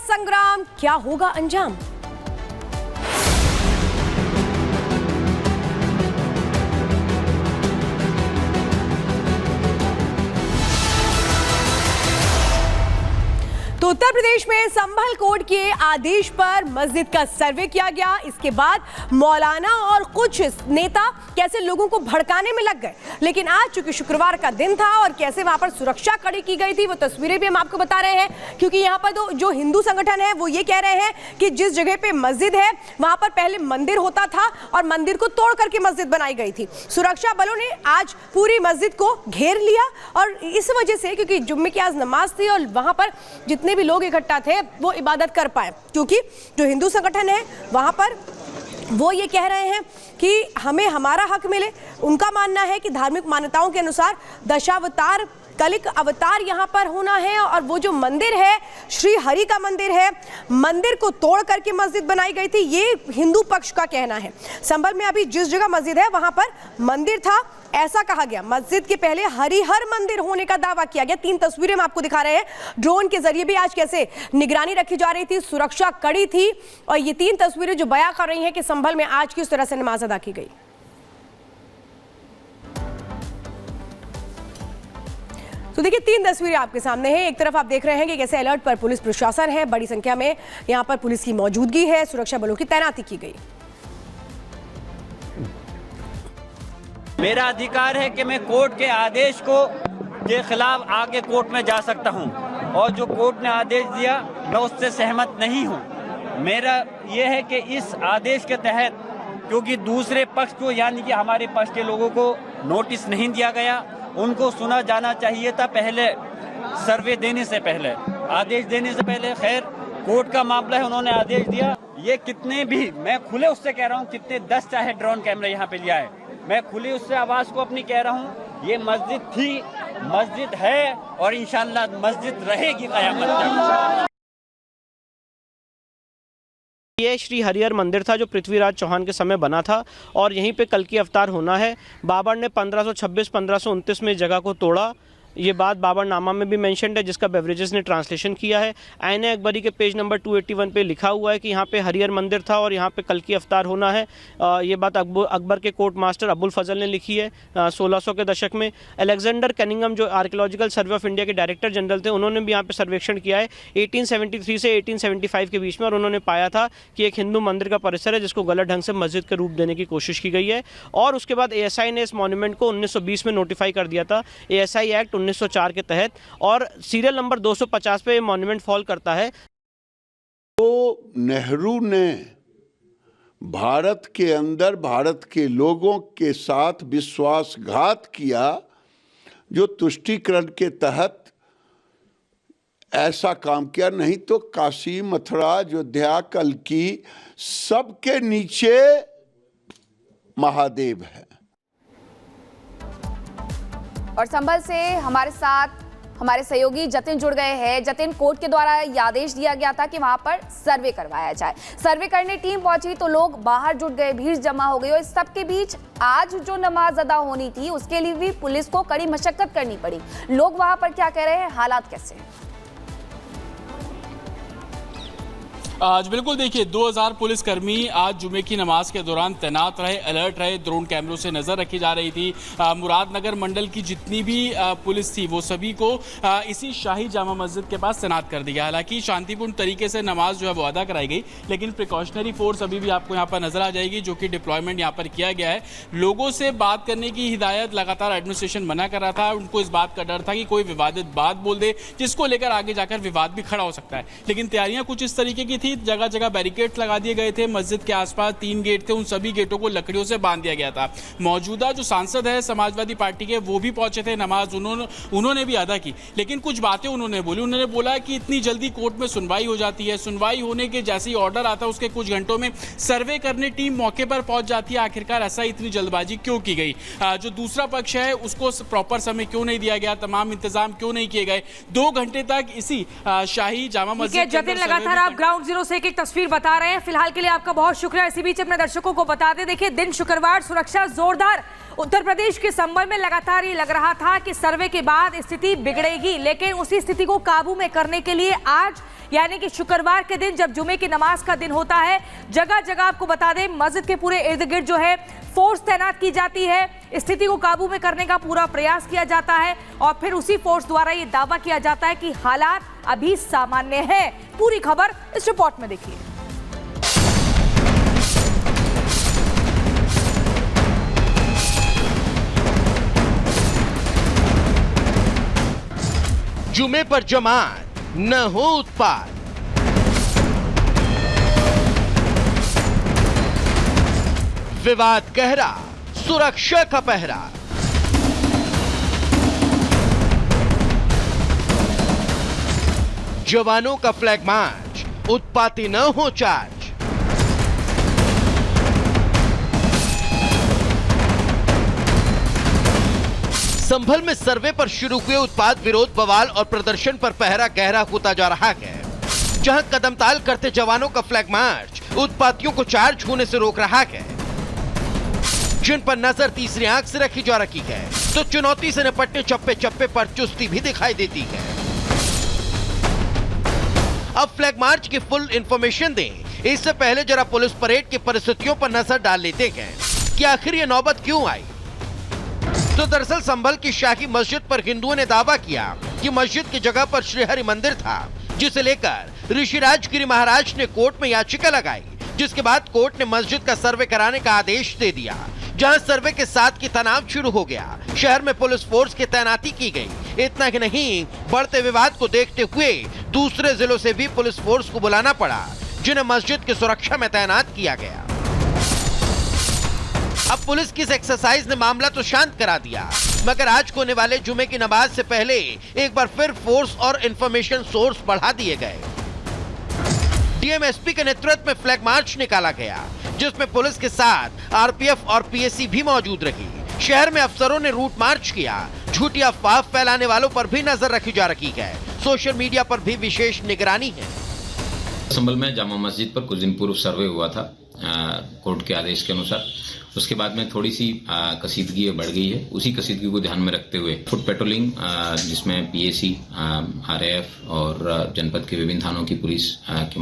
संग्राम क्या होगा अंजाम? तो उत्तर प्रदेश में संभल कोर्ट के आदेश पर मस्जिद का सर्वे किया गया। इसके बाद मौलाना और कुछ नेता कैसे लोगों को भड़काने में लग गए। लेकिन आज चूंकि शुक्रवार का दिन था और कैसे वहां पर सुरक्षा कड़ी की गई थी वो तस्वीरें भी हम आपको बता रहे हैं, क्योंकि यहां पर तो जो हिंदू संगठन है वो ये कह रहे हैं कि जिस जगह पे मस्जिद है वहां पर पहले मंदिर होता था और मंदिर को तोड़ करके मस्जिद बनाई गई थी। सुरक्षा बलों ने आज पूरी मस्जिद को घेर लिया और इस वजह से, क्योंकि जुम्मे की आज नमाज थी और वहां पर जितने भी लोग इकट्ठा थे वो इबादत कर पाए, क्योंकि जो हिंदू संगठन है वहां पर वो ये कह रहे हैं कि हमें हमारा हक मिले। उनका मानना है कि धार्मिक मान्यताओं के अनुसार दशावतार कलिक अवतार यहाँ पर होना है और वो जो मंदिर है श्री हरि का मंदिर है, मंदिर को तोड़ करके मस्जिद बनाई गई थी, ये हिंदू पक्ष का कहना है। संभल में अभी जिस जगह मस्जिद है वहां पर मंदिर था ऐसा कहा गया। मस्जिद के पहले हरिहर मंदिर होने का दावा किया गया। 3 तस्वीरें हम आपको दिखा रहे हैं ड्रोन के जरिए भी आज कैसे निगरानी रखी जा रही थी, सुरक्षा कड़ी थी और ये 3 तस्वीरें जो बयां कर रही हैं कि संभल में आज किस तरह से नमाज अदा की गई। तो देखिए 3 तस्वीरें आपके सामने हैं। एक तरफ आप देख रहे हैं कि कैसे अलर्ट पर पुलिस प्रशासन है, बड़ी संख्या में यहां पर पुलिस की मौजूदगी है, सुरक्षा बलों की तैनाती की गई। मेरा अधिकार है कि मैं कोर्ट के आदेश के खिलाफ आगे कोर्ट में जा सकता हूं और जो कोर्ट ने आदेश दिया मैं उससे सहमत नहीं हूं। मेरा यह है कि इस आदेश के तहत, क्योंकि दूसरे पक्ष को यानी कि हमारे पक्ष के लोगों को नोटिस नहीं दिया गया, उनको सुना जाना चाहिए था पहले, सर्वे देने से पहले, आदेश देने से पहले। खैर कोर्ट का मामला है, उन्होंने आदेश दिया। ये कितने भी, मैं खुले उससे कह रहा हूँ, कितने 10 चाहे ड्रोन कैमरा यहाँ पे लिया है, मैं खुली उससे आवाज को अपनी कह रहा हूँ, ये मस्जिद थी, मस्जिद है और इंशाअल्लाह मस्जिद रहेगी क़यामत तक। ये श्री हरिहर मंदिर था जो पृथ्वीराज चौहान के समय बना था और यहीं पे कल की अवतार होना है। बाबर ने 1526-1529 में जगह को तोड़ा। ये बात बाबरनामा में भी मेंशन्ड है जिसका बेवरेजेस ने ट्रांसलेशन किया है। आईने अकबरी के पेज नंबर 281 पे लिखा हुआ है कि यहाँ पे हरिहर मंदिर था और यहाँ पे कल की अवतार होना है। ये बात अकबर के कोर्ट मास्टर अबुल फजल ने लिखी है 1600 के दशक में। अलेक्जेंडर कनिंगम जो आर्कियोलॉजिकल सर्वे ऑफ इंडिया के डायरेक्टर जनरल थे, उन्होंने भी यहाँ पे सर्वेक्षण किया है 1873 से 1875 के बीच में, और उन्होंने पाया था कि एक हिंदू मंदिर का परिसर है जिसको गलत ढंग से मस्जिद के रूप देने की कोशिश की गई है। और उसके बाद ASI ने इस मॉन्यूमेंट को 1920 में नोटिफाई कर दिया था, ASI एक्ट 1904 के तहत, और सीरियल नंबर 250 पे ये मॉन्यूमेंट फॉल करता है। तो नेहरू ने भारत के अंदर भारत के लोगों के साथ विश्वासघात किया, जो तुष्टीकरण के तहत ऐसा काम किया। नहीं तो काशी, मथुरा, अयोध्या, कल्की सबके नीचे महादेव है। और संभल से हमारे साथ हमारे सहयोगी जतिन जुड़ गए हैं। जतिन, कोर्ट के द्वारा यह आदेश दिया गया था कि वहां पर सर्वे करवाया जाए। सर्वे करने टीम पहुंची तो लोग बाहर जुट गए, भीड़ जमा हो गई और इस सब के बीच आज जो नमाज अदा होनी थी उसके लिए भी पुलिस को कड़ी मशक्कत करनी पड़ी। लोग वहां पर क्या कह रहे हैं, हालात कैसे हैं? आज बिल्कुल देखिए 2000 पुलिसकर्मी आज जुमे की नमाज के दौरान तैनात रहे, अलर्ट रहे, ड्रोन कैमरों से नजर रखी जा रही थी। मुरादनगर मंडल की जितनी भी पुलिस थी वो सभी को इसी शाही जामा मस्जिद के पास तैनात कर दिया। हालांकि शांतिपूर्ण तरीके से नमाज जो है वो अदा कराई गई, लेकिन प्रिकॉशनरी फोर्स अभी भी आपको यहाँ पर नजर आ जाएगी जो कि डिप्लॉयमेंट यहाँ पर किया गया है। लोगों से बात करने की हिदायत लगातार एडमिनिस्ट्रेशन मना कर रहा था। उनको इस बात का डर था कि कोई विवादित बात बोल दे जिसको लेकर आगे जाकर विवाद भी खड़ा हो सकता है। लेकिन तैयारियां कुछ इस तरीके की थी, जगह जगह बैरिकेड्स लगा दिए गए थे। मस्जिद के आसपास 3 गेट थे, उन सभी गेटों को लकड़ियों से बांध दिया गया था। मौजूदा जो सांसद है समाजवादी पार्टी के, वो भी पहुंचे थे, नमाज उन्होंने भी अदा की, लेकिन कुछ बातें उन्होंने बोली। उन्होंने बोला कि इतनी जल्दी कोर्ट में सुनवाई हो जाती है, सुनवाई होने के जैसे ही ऑर्डर आता है उसके कुछ घंटों में सर्वे करने टीम मौके पर पहुंच जाती है। आखिरकार ऐसा इतनी जल्दबाजी क्यों की गई? जो दूसरा पक्ष है उसको प्रॉपर समय क्यों नहीं दिया गया, तमाम इंतजाम क्यों नहीं किए गए? 2 घंटे तक इसी शाही जामा मस्जिद के अंदर लगातार आप ग्राउंड जीरो से एक तस्वीर बता रहे हैं। फिलहाल के लिए आपका बहुत शुक्रिया। इसी बीच अपने दर्शकों को बता दें, देखिए दिन शुक्रवार, सुरक्षा जोरदार। उत्तर प्रदेश के संभल में लगातार ये लग रहा था कि सर्वे के बाद स्थिति बिगड़ेगी, लेकिन उसी स्थिति को काबू में करने के लिए आज यानी कि शुक्रवार के दिन जब जुमे की नमाज का दिन होता है, जगह जगह आपको बता दें मस्जिद के पूरे इर्द गिर्द जो है फोर्स तैनात की जाती है, स्थिति को काबू में करने का पूरा प्रयास किया जाता है और फिर उसी फोर्स द्वारा ये दावा किया जाता है कि हालात अभी सामान्य है। पूरी खबर इस रिपोर्ट में देखिए। जुमे पर जमात, न हो उत्पात। विवाद गहरा, सुरक्षा का पहरा। जवानों का फ्लैग मार्च, उत्पाती न हो चार्ज। संभल में सर्वे पर शुरू हुए उत्पाद, विरोध, बवाल और प्रदर्शन पर पहरा गहरा होता जा रहा है। जहां कदमताल करते जवानों का फ्लैग मार्च उत्पातियों को चार्ज होने से रोक रहा है, जिन पर नजर तीसरी आंख से रखी जा रही है, तो चुनौती से निपटने चप्पे चप्पे पर चुस्ती भी दिखाई देती है। अब फ्लैग मार्च की फुल इंफॉर्मेशन दें, इससे पहले जरा पुलिस परेड की परिस्थितियों पर नजर डाल लेते हैं कि आखिर ये नौबत क्यों आई। तो दरअसल संभल की शाही मस्जिद पर हिंदुओं ने दावा किया कि मस्जिद की जगह पर श्रीहरि मंदिर था, जिसे लेकर ऋषिराज गिरी महाराज ने कोर्ट में याचिका लगाई, जिसके बाद कोर्ट ने मस्जिद का सर्वे कराने का आदेश दे दिया। जहां सर्वे के साथ की तनाव शुरू हो गया, शहर में पुलिस फोर्स की तैनाती की गई। इतना ही नहीं, बढ़ते विवाद को देखते हुए दूसरे जिलों से भी पुलिस फोर्स को बुलाना पड़ा, जिन्हें मस्जिद की सुरक्षा में तैनात किया गया। अब पुलिस की इस एक्सरसाइज ने मामला तो शांत करा दिया, मगर आज होने वाले जुमे की नमाज से पहले एक बार फिर फोर्स और इंफॉर्मेशन सोर्स बढ़ा दिए गए। डीएमएसपी के नेतृत्व में फ्लैग मार्च निकाला गया, जिसमें पुलिस के साथ आरपीएफ और पीएसी भी मौजूद रही। शहर में अफसरों ने रूट मार्च किया। झूठी अफवाह फैलाने वालों पर भी नजर रखी जा रही है। सोशल मीडिया पर भी विशेष निगरानी है। संभल में जामा मस्जिद पर कुछ दिन पूर्व सर्वे हुआ था कोर्ट के आदेश के अनुसार। उसके बाद में थोड़ी सी कसीदगी बढ़ गई है। उसी कसीदगी को ध्यान में रखते हुए फुट पेट्रोलिंग, जिसमें पीएसी, आरएएफ और जनपद के विभिन्न थानों की पुलिस की